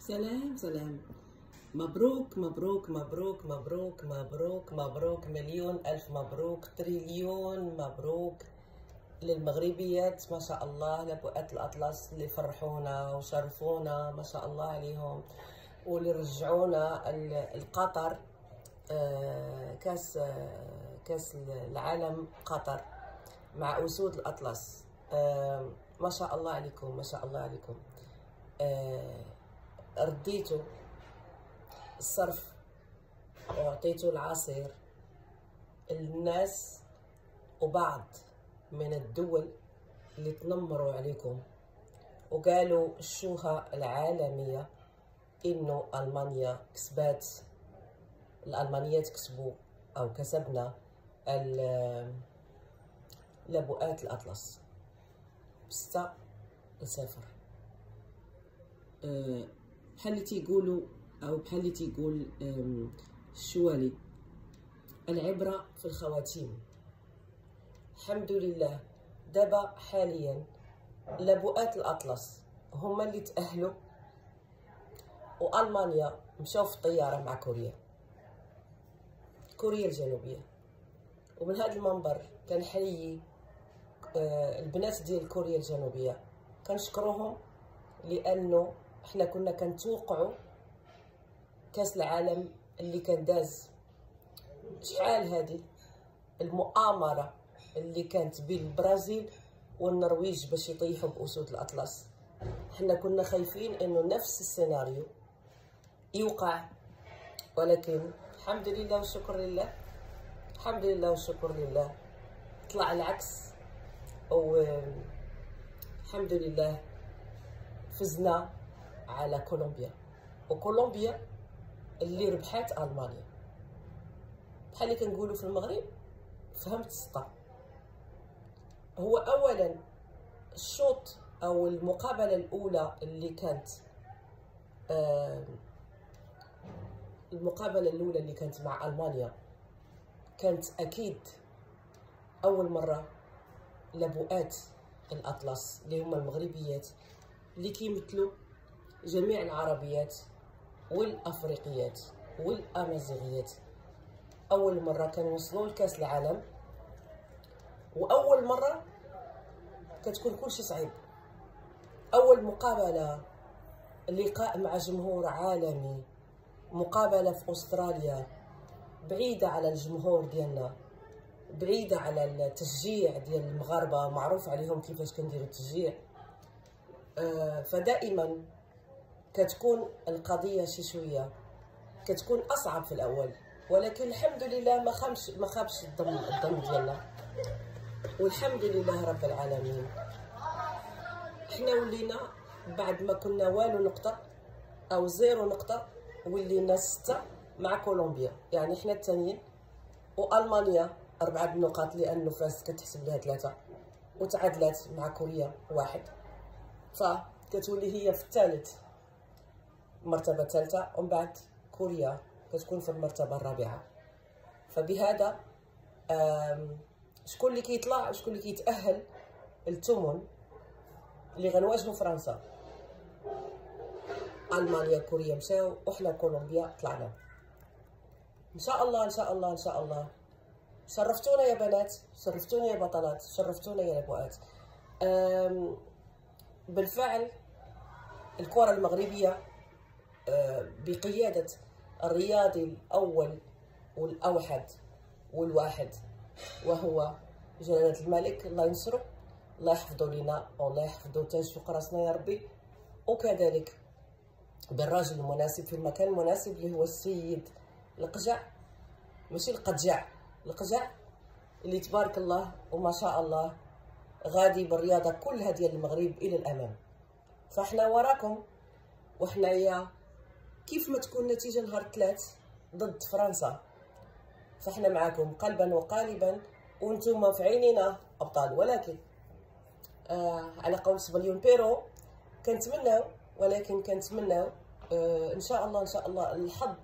سلام سلام. مبروك مبروك مبروك مبروك مبروك مبروك، مليون ألف مبروك، تريليون مبروك للمغربيات ما شاء الله، لبؤات الأطلس اللي فرحونا وشرفونا ما شاء الله عليهم، واللي رجعونا القطر كاس العالم قطر مع أسود الأطلس. ما شاء الله عليكم ما شاء الله عليكم. رديتوا الصرف وعطيتوا العصير الناس وبعض من الدول اللي تنمروا عليكم وقالوا الشوهة العالمية إنه ألمانيا كسبات، الألمانيات كسبوا أو كسبنا لبؤات الأطلس 6-0. بحال اللي تيقولوا او بحال اللي تيقول الشوالي، العبره في الخواتيم. الحمد لله دابا حاليا لبؤات الاطلس هما اللي تاهلوا، والمانيا مشاو في الطياره مع كوريا الجنوبيه. ومن هذا المنبر كنحيي البنات ديال كوريا الجنوبيه، كنشكروهم لانه حنا كنا كنتوقعوا كاس العالم اللي كان داز. شحال هذه المؤامره اللي كانت بين البرازيل والنرويج باش يطيحوا باسود الاطلس، حنا كنا خايفين انه نفس السيناريو يوقع، ولكن الحمد لله والشكر لله، الحمد لله والشكر لله طلع العكس. والحمد لله فزنا على كولومبيا، وكولومبيا اللي ربحات ألمانيا. بحال اللي كنقولوا في المغرب فهمت السطا. هو اولا الشوط او المقابله الاولى اللي كانت مع ألمانيا كانت اكيد اول مره لبؤات الأطلس اللي هما المغربيات اللي كيمثلوا جميع العربيات والافريقيات والامازيغيات، اول مره كنوصلوا لكاس العالم، واول مره كتكون كلشي صعيب. اول مقابله، لقاء مع جمهور عالمي، مقابله في استراليا بعيده على الجمهور ديالنا، بعيده على التشجيع ديال المغاربه، معروف عليهم كيفاش كنديروا التشجيع. فدائما كتكون القضيه شي شويه كتكون اصعب في الاول، ولكن الحمد لله ما خابش الظن ديالنا، والحمد لله رب العالمين. حنا ولينا بعد ما كنا والو نقطه او 0 نقطه، ولينا 6 مع كولومبيا، يعني حنا الثانيين، والمانيا 4 نقاط لانه فازت كتحسب لها 3، وتعادلات مع كوريا 1، فكتولي هي في الثالث، المرتبه الثالثه، ومن بعد كوريا كتكون في المرتبه الرابعه. فبهذا شكون اللي كيطلع وشكون اللي كيتاهل للثمن اللي غنواجهوا فرنسا؟ المانيا كوريا مشاو، وحنا كولومبيا طلعنا. ان شاء الله ان شاء الله ان شاء الله. شرفتونا يا بنات، شرفتونا يا بطلات، شرفتونا يا لبؤات. بالفعل الكرة المغربية بقيادة الرياضي الأول والأوحد والواحد وهو جلالة الملك، الله ينصرو، الله يحفظو لينا والله يحفظو تاج فوق راسنا يا ربي، وكذلك بالراجل المناسب في المكان المناسب اللي هو السيد القجع، ماشي القجع، القجع اللي تبارك الله وما شاء الله غادي بالرياضة كلها ديال المغرب إلى الأمام. فاحنا وراكم، وحنايا كيف ما تكون نتيجة نهار 3 ضد فرنسا فاحنا معاكم قلبا وقالبا، وانتم في عيننا ابطال. ولكن على قول سبليون بيرو كنتمناو، ولكن كنتمناو ان شاء الله ان شاء الله الحظ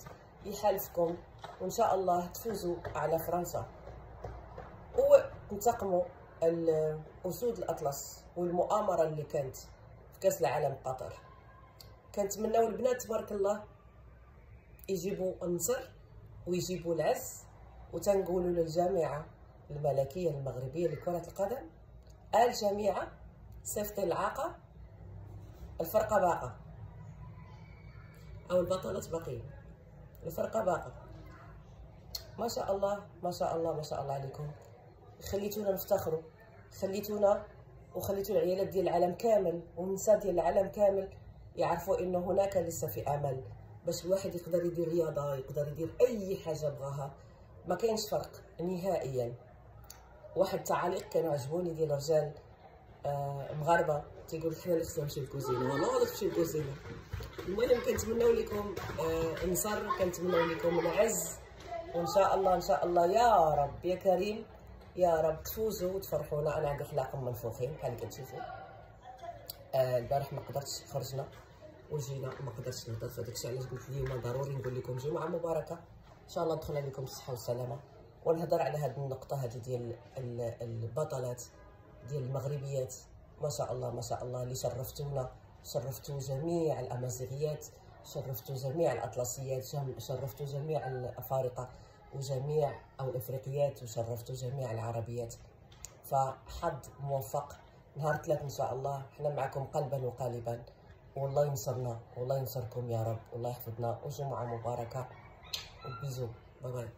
يحالفكم، وان شاء الله تفوزوا على فرنسا وتنتقموا الاسود الاطلس والمؤامره اللي كانت في كاس العالم قطر. كنتمناو البنات تبارك الله يجيبوا النصر ويجيبوا العز. وتنقولوا للجامعه الملكيه المغربيه لكره القدم الجامعه صيفط العاقه، الفرقه باقه او البطلات باقيين، الفرقه باقه. ما شاء الله ما شاء الله ما شاء الله عليكم، خليتونا نفتخروا، خليتونا وخليتوا العيالات ديال العالم كامل والنساء ديال العالم كامل يعرفوا انه هناك لسه في امل باش الواحد يقدر يدير رياضه، يقدر يدير اي حاجه بغاها. ما كاينش فرق نهائيا. واحد التعاليق كانوا عجبوني ديال رجال مغاربه تيقول حنا اللي خصنا نمشيو للكوزينه، والله غادي تمشيو للكوزينه. المهم كنتمناو لكم النصر، كنتمناو لكم العز، وان شاء الله ان شاء الله يا رب يا كريم يا رب تفوزوا وتفرحونا. انا عندي حلاقم منفوخين بحال اللي كتشوفوا. البارح ما قدرتش، خرجنا وجينا ما قدرتش نهضر في هذاك الشيء، علاش قلت اليوم ضروري نقول لكم جمعه مباركه ان شاء الله ندخل عليكم بالصحه والسلامه، ونهضر على هذه النقطه هذه ديال البطلات ديال المغربيات ما شاء الله ما شاء الله اللي شرفتونا، شرفتوا جميع الامازيغيات، شرفتوا جميع الاطلسيات، شرفتوا جميع الافارقه وجميع او الافريقيات، وشرفتوا جميع العربيات. فحظ موفق نهار 3 ان شاء الله، حنا معكم قلبا وقالبا، والله ينصرنا والله ينصركم يا رب، والله يحفظنا، وجمعه مباركه وبيزو. باي باي.